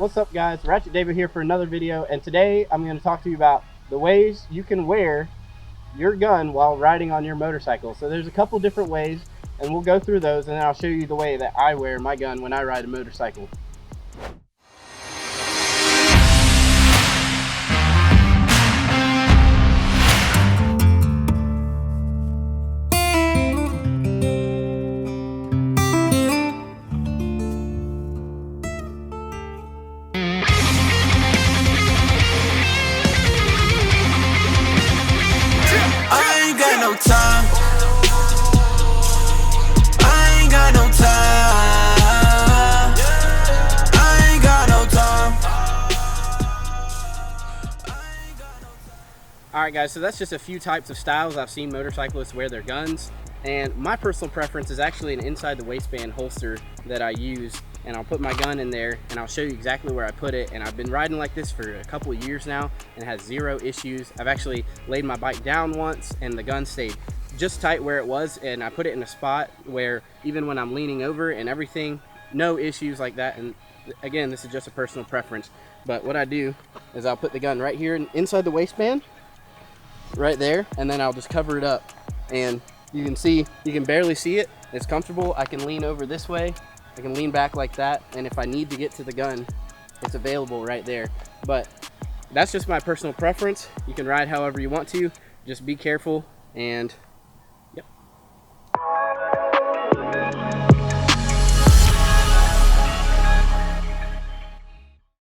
What's up guys, Ratchet David here for another video, and today I'm going to talk to you about the ways you can wear your gun while riding on your motorcycle. So there's a couple different ways and we'll go through those, and then I'll show you the way that I wear my gun when I ride a motorcycle. Alright guys, so that's just a few types of styles I've seen motorcyclists wear their guns, and my personal preference is actually an inside the waistband holster that I use, and I'll put my gun in there and I'll show you exactly where I put it. And I've been riding like this for a couple of years now and it has zero issues. I've actually laid my bike down once and the gun stayed just tight where it was, and I put it in a spot where even when I'm leaning over and everything, no issues like that. And again, this is just a personal preference, but what I do is I'll put the gun right here inside the waistband right there, and then I'll just cover it up, and you can barely see it. It's comfortable. I can lean over this way, I can lean back like that, and if I need to get to the gun, it's available right there. But that's just my personal preference. You can ride however you want to, just be careful and